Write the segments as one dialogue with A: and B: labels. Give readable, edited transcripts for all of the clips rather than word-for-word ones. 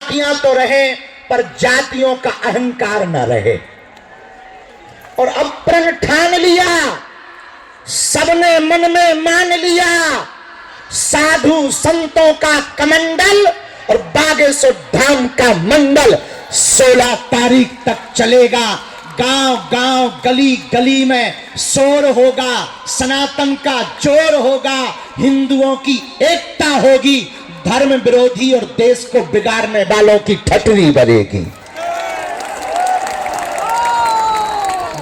A: जातियां तो रहे पर जातियों का अहंकार न रहे। और अब प्रण ठान लिया, सबने मन में मान लिया, साधु संतों का कमंडल और बागेश्वर धाम का मंडल 16 तारीख तक चलेगा। गांव गांव गली गली में शोर होगा, सनातन का जोर होगा, हिंदुओं की एकता होगी, धर्म विरोधी और देश को बिगाड़ने वालों की ठटरी बजेगी।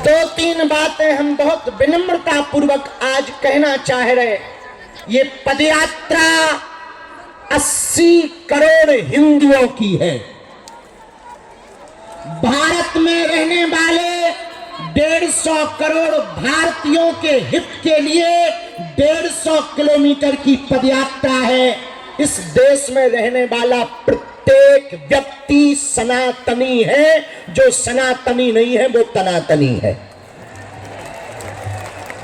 A: 2-3 बातें हम बहुत विनम्रता पूर्वक आज कहना चाह रहे। ये पदयात्रा 80 करोड़ हिंदुओं की है। भारत में रहने वाले 150 करोड़ भारतीयों के हित के लिए 150 किलोमीटर की पदयात्रा है। इस देश में रहने वाला प्रत्येक व्यक्ति सनातनी है, जो सनातनी नहीं है वो तनातनी है।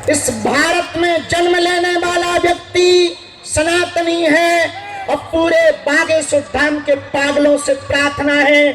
A: इस भारत में जन्म लेने वाला व्यक्ति सनातनी है। और पूरे बागेश्वर धाम के पागलों से प्रार्थना है,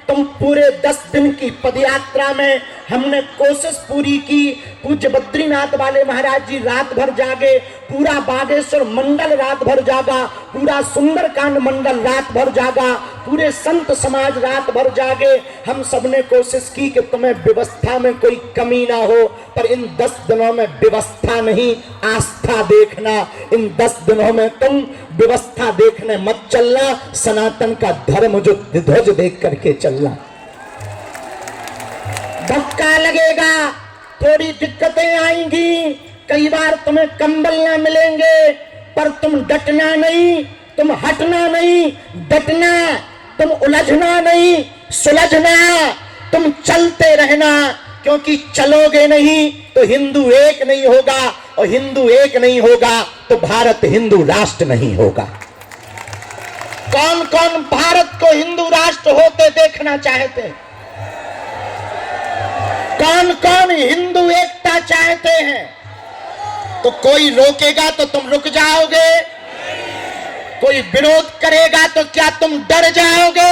A: तुम पूरे 10 दिन की पदयात्रा में हमने कोशिश पूरी की। पूज्य बद्रीनाथ वाले महाराज जी रात भर जागे, पूरा बागेश्वर मंडल रात भर जागा, पूरा सुंदरकांड मंडल रात भर जागा, पूरे संत समाज रात भर जागे। हम सबने कोशिश की कि तुम्हें व्यवस्था में कोई कमी ना हो, पर इन 10 दिनों में व्यवस्था नहीं, आस्था देखना। इन 10 दिनों में तुम व्यवस्था देखने मत चलना, सनातन का धर्म जो ध्वज देख करके चलना। धक्का लगेगा, थोड़ी दिक्कतें आएंगी, कई बार तुम्हें कंबल ना मिलेंगे, पर तुम डटना नहीं, तुम हटना नहीं, डटना, तुम उलझना नहीं, सुलझना, तुम चलते रहना। क्योंकि चलोगे नहीं तो हिंदू एक नहीं होगा, और हिंदू एक नहीं होगा तो भारत हिंदू राष्ट्र नहीं होगा। कौन कौन भारत को हिंदू राष्ट्र होते देखना चाहते हैं? कौन कौन हिंदू एकता चाहते हैं? तो कोई रोकेगा तो तुम रुक जाओगे, कोई विरोध करेगा तो क्या तुम डर जाओगे?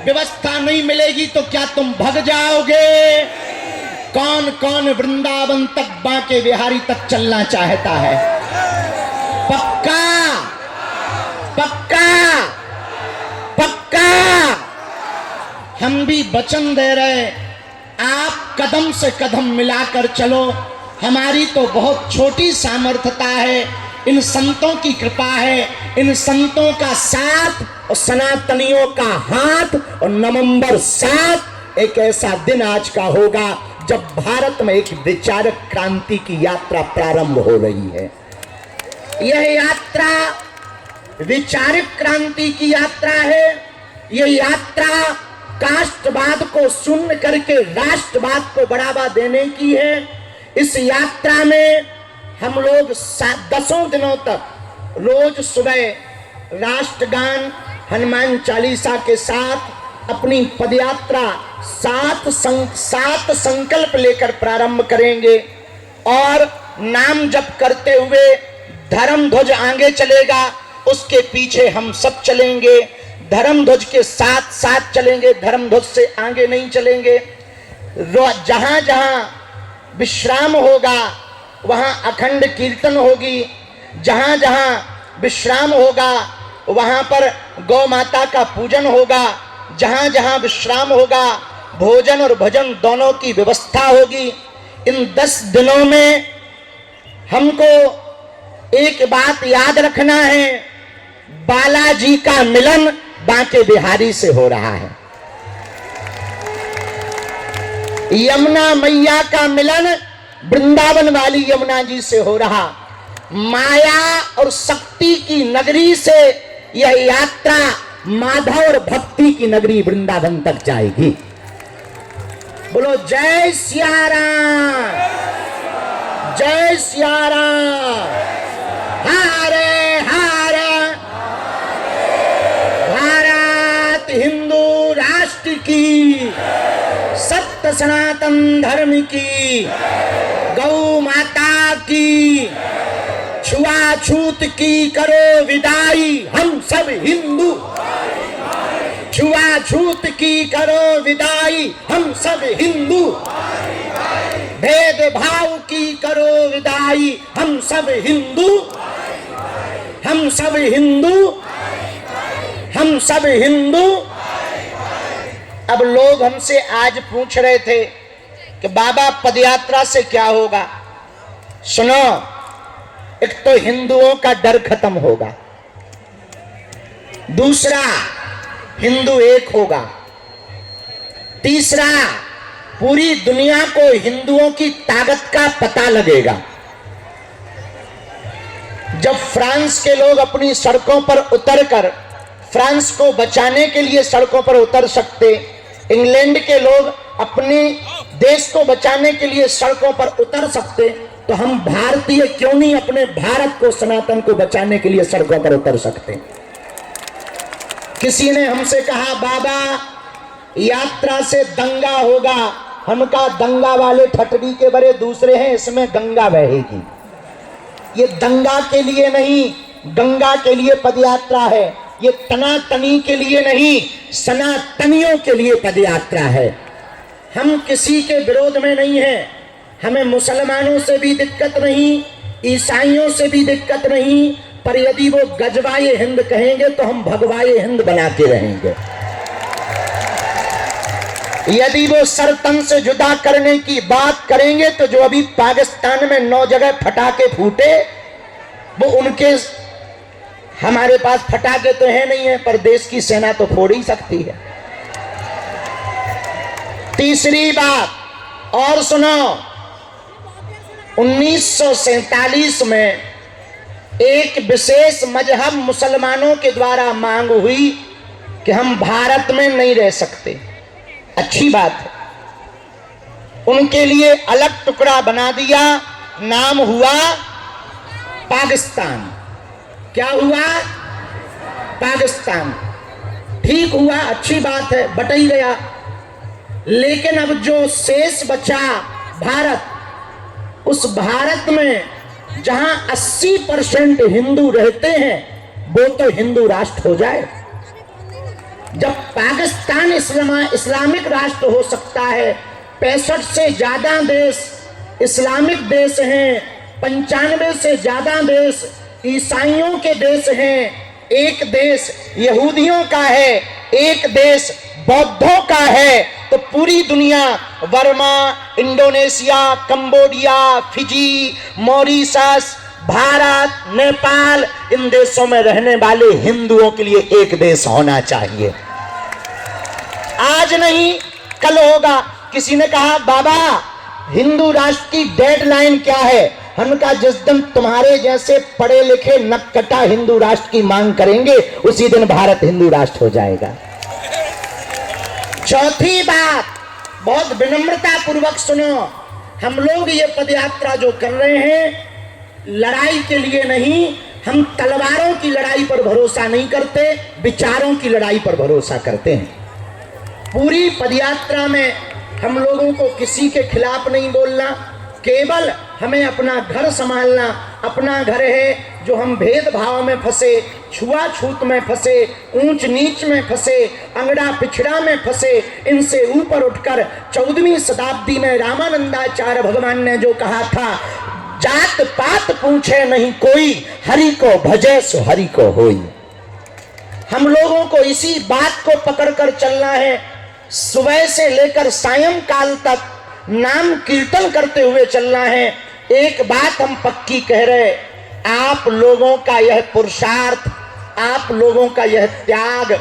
A: व्यवस्था नहीं मिलेगी तो क्या तुम भग जाओगे? कौन कौन वृंदावन तक, बांके बिहारी तक चलना चाहता है? पक्का पक्का पक्का। हम भी वचन दे रहे, आप कदम से कदम मिलाकर चलो। हमारी तो बहुत छोटी सामर्थ्यता है, इन संतों की कृपा है, इन संतों का साथ और सनातनियों का हाथ। और नवंबर 7 एक ऐसा दिन आज का होगा जब भारत में एक विचारक क्रांति की यात्रा प्रारंभ हो रही है। यह यात्रा विचारक क्रांति की यात्रा है। यह यात्रा कास्टवाद को शून्य करके राष्ट्रवाद को बढ़ावा देने की है। इस यात्रा में हम लोग 10 दिनों तक रोज सुबह राष्ट्रगान, हनुमान चालीसा के साथ अपनी पदयात्रा 7 संकल्प लेकर प्रारंभ करेंगे। और नाम जप करते हुए धर्म ध्वज आगे चलेगा, उसके पीछे हम सब चलेंगे। धर्म ध्वज के साथ साथ चलेंगे, धर्म ध्वज से आगे नहीं चलेंगे। जहां जहां विश्राम होगा वहां अखंड कीर्तन होगी। जहां जहां विश्राम होगा वहां पर गौ माता का पूजन होगा। जहां जहां विश्राम होगा भोजन और भजन दोनों की व्यवस्था होगी। इन 10 दिनों में हमको एक बात याद रखना है, बालाजी का मिलन बांके बिहारी से हो रहा है। यमुना मैया का मिलन वृंदावन वाली यमुना जी से हो रहा। माया और शक्ति की नगरी से यह यात्रा माधव और भक्ति की नगरी वृंदावन तक जाएगी। बोलो जय सिया राम, जय सिया राम। हरे हरे, भारत हिंदू राष्ट्र की, सत्य सनातन धर्म की, गौ माता की, छुआछूत की करो विदाई, हम सब हिंदू। छुआछूत की करो विदाई, हम सब हिंदू। भेदभाव की करो विदाई, हम सब हिंदू। हम सब हिंदू, हम सब हिंदू। अब लोग हमसे आज पूछ रहे थे कि बाबा पदयात्रा से क्या होगा। सुनो, एक तो हिंदुओं का डर खत्म होगा, दूसरा हिंदू एक होगा, तीसरा पूरी दुनिया को हिंदुओं की ताकत का पता लगेगा। जब फ्रांस के लोग अपनी सड़कों पर उतरकर फ्रांस को बचाने के लिए सड़कों पर उतर सकते, इंग्लैंड के लोग अपने देश को बचाने के लिए सड़कों पर उतर सकते, तो हम भारतीय क्यों नहीं अपने भारत को, सनातन को बचाने के लिए सड़कों पर उतर सकते। किसी ने हमसे कहा बाबा यात्रा से दंगा होगा। हम कहा दंगा वाले ठटड़ी के बड़े दूसरे हैं, इसमें गंगा बहेगी। ये दंगा के लिए नहीं, गंगा के लिए पदयात्रा है। ये तनातनी के लिए नहीं, सनातनियों के लिए पदयात्रा है। हम किसी के विरोध में नहीं हैं। हमें मुसलमानों से भी दिक्कत नहीं, ईसाइयों से भी दिक्कत नहीं, पर यदि वो गजवाए हिंद कहेंगे तो हम भगवाए हिंद बना के रहेंगे। यदि वो सर तन से जुदा करने की बात करेंगे तो जो अभी पाकिस्तान में 9 जगह फटाके फूटे, वो उनके, हमारे पास फटाके तो है नहीं है, पर देश की सेना तो फोड़ ही सकती है। तीसरी बात और सुनो, 1947 में एक विशेष मजहब मुसलमानों के द्वारा मांग हुई कि हम भारत में नहीं रह सकते। अच्छी बात है, उनके लिए अलग टुकड़ा बना दिया, नाम हुआ पाकिस्तान। क्या हुआ? पाकिस्तान। ठीक हुआ, अच्छी बात है, बट ही गया। लेकिन अब जो शेष बचा भारत, उस भारत में जहां 80% हिंदू रहते हैं, वो तो हिंदू राष्ट्र हो जाए। जब पाकिस्तान इस्लामिक राष्ट्र हो सकता है, 65 से ज्यादा देश इस्लामिक देश हैं, 95 से ज्यादा देश ईसाइयों के देश हैं, एक देश यहूदियों का है, एक देश बौद्धों का है, तो पूरी दुनिया, Burma, Indonesia, Cambodia, Fiji, Mauritius, Bharat, Nepal, इन देशों में रहने वाले हिंदुओं के लिए एक देश होना चाहिए। आज नहीं कल होगा। किसी ने कहा बाबा हिंदू राष्ट्र की डेडलाइन क्या है? हम कहा जिस दिन तुम्हारे जैसे पढ़े लिखे नक्कटा हिंदू राष्ट्र की मांग करेंगे, उसी दिन भारत हिंदू राष्ट्र हो जाएगा। चौथी बात, बहुत विनम्रता पूर्वक सुनो, हम लोग ये पदयात्रा जो कर रहे हैं, लड़ाई के लिए नहीं, हम तलवारों की लड़ाई पर भरोसा नहीं करते, विचारों की लड़ाई पर भरोसा करते हैं। पूरी पदयात्रा में हम लोगों को किसी के खिलाफ नहीं बोलना, केवल हमें अपना घर संभालना। अपना घर है जो हम भेदभाव में फंसे, छुआछूत में फंसे, ऊंच नीच में फंसे, अंगड़ा पिछड़ा में फंसे, इनसे ऊपर उठकर 14वीं शताब्दी में रामानंदाचार्य भगवान ने जो कहा था, जात पात पूछे नहीं कोई, हरि को भजे सो हरि को होई। हम लोगों को इसी बात को पकड़कर चलना है। सुबह से लेकर सायंकाल तक नाम कीर्तन करते हुए चलना है। एक बात हम पक्की कह रहे, आप लोगों का यह पुरुषार्थ, आप लोगों का यह त्याग,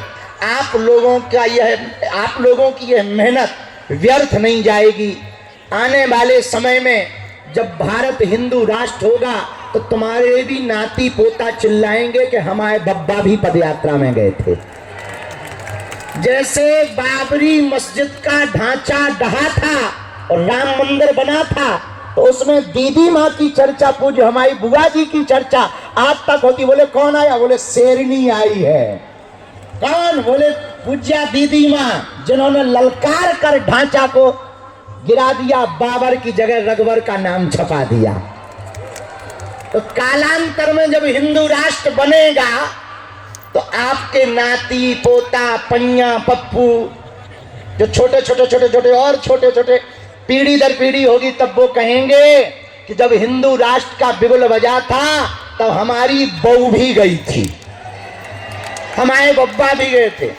A: आप लोगों की यह मेहनत व्यर्थ नहीं जाएगी। आने वाले समय में जब भारत हिंदू राष्ट्र होगा, तो तुम्हारे भी नाती पोता चिल्लाएंगे कि हमारे बब्बा भी पदयात्रा में गए थे। जैसे बाबरी मस्जिद का ढांचा ढहा था और राम मंदिर बना था, तो उसमें दीदी माँ की चर्चा, पूज्य हमारी बुआ जी की चर्चा आज तक होती। बोले कौन आया? बोले शेरनी आई है। कौन? बोले पूज्या दीदी माँ, जिन्होंने ललकार कर ढांचा को गिरा दिया, बाबर की जगह रघुवर का नाम छपा दिया। तो कालांतर में जब हिंदू राष्ट्र बनेगा, तो आपके नाती पोता पन्या पप्पू जो छोटे छोटे छोटे छोटे और छोटे छोटे पीढ़ी दर पीढ़ी होगी, तब वो कहेंगे कि जब हिंदू राष्ट्र का बिगुल बजा था तब हमारी बहू भी गई थी, हमारे बब्बा भी गए थे।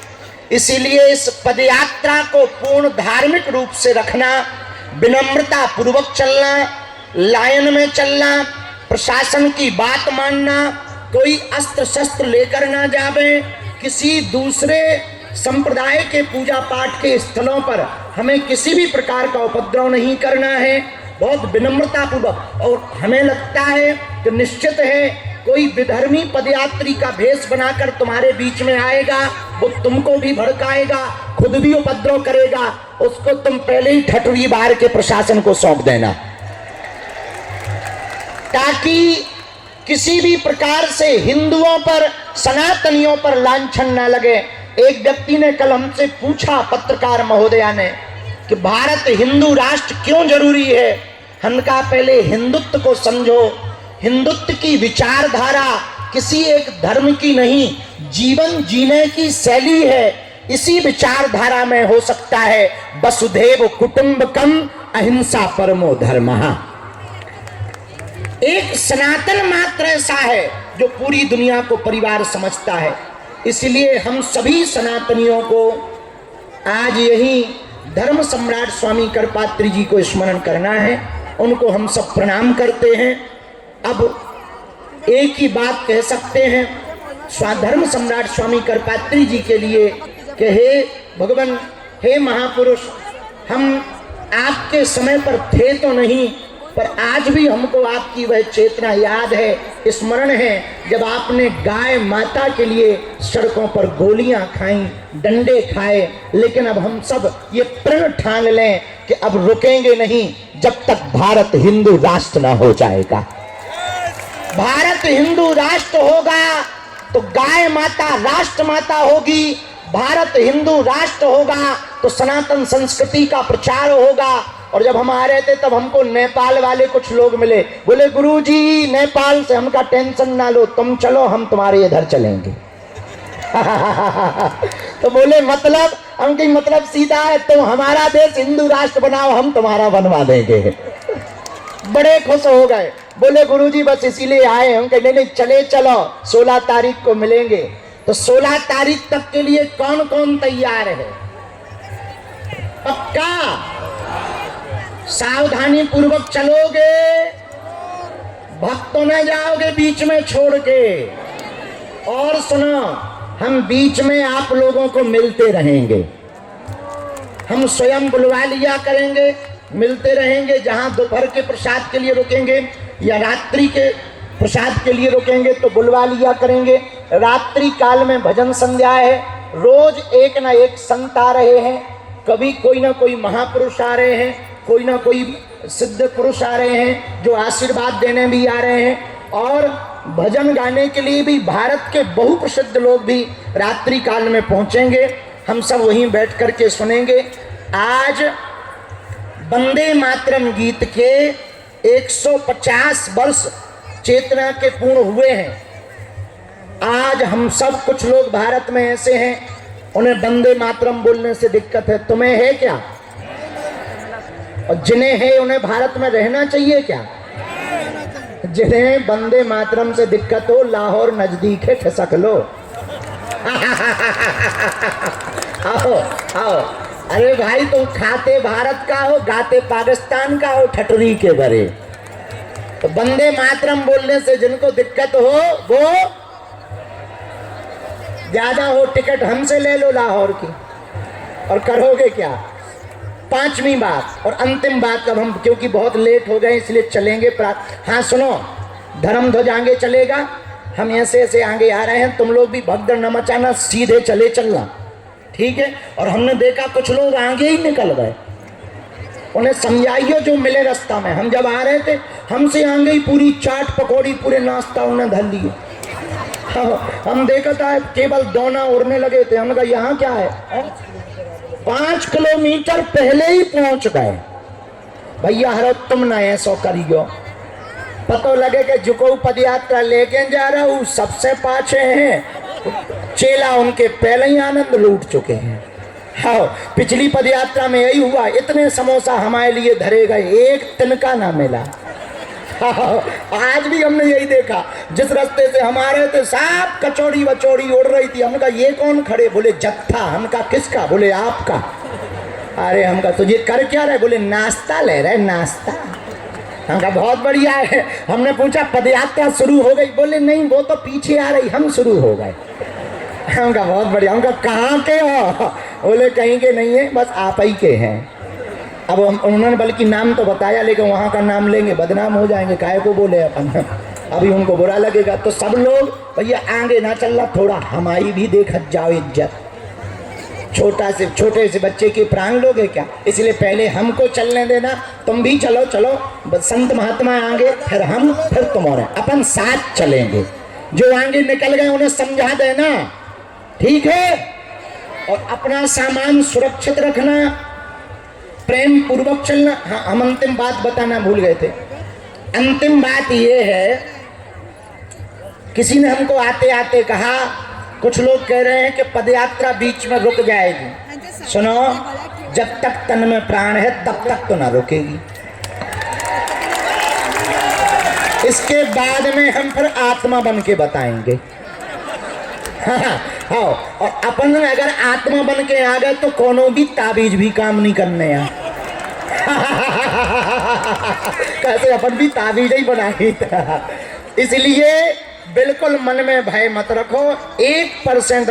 A: इसीलिए इस पदयात्रा को पूर्ण धार्मिक रूप से रखना, विनम्रता पूर्वक चलना, लाइन में चलना, प्रशासन की बात मानना, कोई अस्त्र शस्त्र लेकर ना जावे, किसी दूसरे संप्रदाय के पूजा पाठ के स्थलों पर हमें किसी भी प्रकार का उपद्रव नहीं करना है, बहुत विनम्रता पूर्वक। और हमें लगता है कि निश्चित है कोई विधर्मी पदयात्री का भेष बनाकर तुम्हारे बीच में आएगा, वो तुमको भी भड़काएगा, खुद भी उपद्रव करेगा, उसको तुम पहले ही ठठुरी बाहर के प्रशासन को सौंप देना, ताकि किसी भी प्रकार से हिंदुओं पर, सनातनियों पर लांछन ना लगे। एक व्यक्ति ने कल हमसे पूछा, पत्रकार महोदया ने, कि भारत हिंदू राष्ट्र क्यों जरूरी है। हमने कहा पहले हिंदुत्व को समझो। हिंदुत्व की विचारधारा किसी एक धर्म की नहीं, जीवन जीने की शैली है। इसी विचारधारा में हो सकता है वसुधैव कुटुंबकम अहिंसा परमो धर्मः। एक सनातन मात्र ऐसा है जो पूरी दुनिया को परिवार समझता है। इसलिए हम सभी सनातनियों को आज यही धर्म सम्राट स्वामी करपात्री जी को स्मरण करना है। उनको हम सब प्रणाम करते हैं। अब एक ही बात कह सकते हैं धर्म सम्राट स्वामी करपात्री जी के लिए कि हे भगवान, हे महापुरुष, हम आपके समय पर थे तो नहीं, पर आज भी हमको आपकी वह चेतना याद है, स्मरण है, जब आपने गाय माता के लिए सड़कों पर गोलियां खाई, डंडे खाए। लेकिन अब हम सब ये प्रण ठान लें कि अब रुकेंगे नहीं जब तक भारत हिंदू राष्ट्र ना हो जाएगा। भारत हिंदू राष्ट्र होगा तो गाय माता राष्ट्र माता होगी। भारत हिंदू राष्ट्र होगा तो सनातन संस्कृति का प्रचार होगा। और जब हम आ रहे थे तब हमको नेपाल वाले कुछ लोग मिले, बोले गुरुजी नेपाल से हमका टेंशन ना लो, तुम चलो हम तुम्हारे इधर चलेंगे। तो बोले मतलब, हम कहीं मतलब सीधा है, तुम हमारा देश हिंदू राष्ट्र बनाओ, हम तुम्हारा बनवा देंगे। बड़े खुश हो गए, बोले गुरुजी बस इसीलिए आए। हम कहे नहीं चले चलो, 16 तारीख को मिलेंगे। तो 16 तारीख तक के लिए कौन कौन तैयार है? पक्का सावधानी पूर्वक चलोगे, भक्तों न जाओगे बीच में छोड़ के। और सुनो, हम बीच में आप लोगों को मिलते रहेंगे, हम स्वयं बुलवा लिया करेंगे, मिलते रहेंगे। जहां दोपहर के प्रसाद के लिए रुकेंगे या रात्रि के प्रसाद के लिए रुकेंगे तो बुलवा लिया करेंगे। रात्रि काल में भजन संध्या है, रोज एक ना एक संत आ रहे हैं, कभी कोई ना कोई महापुरुष आ रहे हैं, कोई ना कोई सिद्ध पुरुष आ रहे हैं जो आशीर्वाद देने भी आ रहे हैं। और भजन गाने के लिए भी भारत के बहुप्रसिद्ध लोग भी रात्रि काल में पहुंचेंगे। हम सब वहीं बैठ कर के सुनेंगे। आज वंदे मातरम गीत के 150 वर्ष चेतना के पूर्ण हुए हैं। आज हम सब, कुछ लोग भारत में ऐसे हैं उन्हें वंदे मातरम बोलने से दिक्कत है, तुम्हें है क्या? और जिन्हें है उन्हें भारत में रहना चाहिए क्या? जिन्हें वंदे मातरम से दिक्कत हो, लाहौर नजदीक है, खिसक लो। आओ आओ, अरे भाई तुम खाते भारत का हो, गाते पाकिस्तान का हो, ठटरी के भरे। तो वंदे मातरम बोलने से जिनको दिक्कत हो वो ज्यादा हो, टिकट हमसे ले लो लाहौर की। और करोगे क्या? 5वीं बात और अंतिम बात, अब हम क्योंकि बहुत लेट हो गए इसलिए चलेंगे। हाँ सुनो, धर्म ध्वज आगे चलेगा, हम ऐसे ऐसे आगे आ रहे हैं, तुम लोग भी भगदड़ न मचाना, सीधे चले चलना, ठीक है? और हमने देखा कुछ लोग आगे ही निकल गए, उन्हें समझाइयो जो मिले रास्ता में। हम जब आ रहे थे हमसे आगे ही पूरी चाट पकौड़ी पूरे नाश्ता उन्हें धर लिए। हम देखा था केवल दोना उड़ने लगे थे। हमने कहा यहाँ क्या है? 5 किलोमीटर पहले ही पहुंच गए। भैया हरो तुम न ऐसो करियो, पतो लगे कि जुको पदयात्रा लेके जा रहा हूँ सबसे पाछे हैं चेला उनके पहले ही आनंद लूट चुके हैं। हाँ, पिछली पद यात्रा में यही हुआ, इतने समोसा हमारे लिए धरे गए, एक तिनका ना मिला। आज भी हमने यही देखा, जिस रास्ते से हमारे थे साफ कचौड़ी वचौड़ी उड़ रही थी। हमने कहा ये कौन खड़े? बोले जत्था। हमने कहा किसका? बोले आपका। अरे हम कहा तुझे कर क्या रहे? बोले नाश्ता ले रहे, नाश्ता। हम कहा बहुत बढ़िया है। हमने पूछा पदयात्रा शुरू हो गई? बोले नहीं, वो तो पीछे आ रही, हम शुरू हो गए। हम कहा बहुत बढ़िया। हम कहा कहाँ के हो? बोले कहीं के नहीं है, बस आप ही के हैं। अब उन्होंने बल्कि नाम तो बताया, लेकिन वहाँ का नाम लेंगे बदनाम हो जाएंगे, काहे को बोले अपन, अभी उनको बुरा लगेगा। तो सब लोग भैया आगे ना चल रहा, थोड़ा हमारी भी देखत जाओ इज्जत। छोटे से बच्चे के प्राण लोगे क्या? इसलिए पहले हमको चलने देना, तुम भी चलो चलो, संत महात्मा आगे, फिर हम, फिर तुम, और अपन साथ चलेंगे। जो आगे निकल गए उन्हें समझा देना, ठीक है? और अपना सामान सुरक्षित रखना, प्रेम पूर्वक चलना। हाँ, हम अंतिम बात बताना भूल गए थे। अंतिम बात ये है, किसी ने हमको आते आते कहा, कुछ लोग कह रहे हैं कि पदयात्रा बीच में रुक जाएगी। सुनो, जब तक तन में प्राण है तब तक तो ना रुकेगी। इसके बाद में हम फिर आत्मा बन के बताएंगे। हाँ, और अपन अगर आत्मा बन के आ गए तो कोनो भी ताबीज भी काम नहीं करने हैं। कैसे अपन भी ताबीज ही बनाई था। इसलिए बिल्कुल मन में भय मत रखो। 1%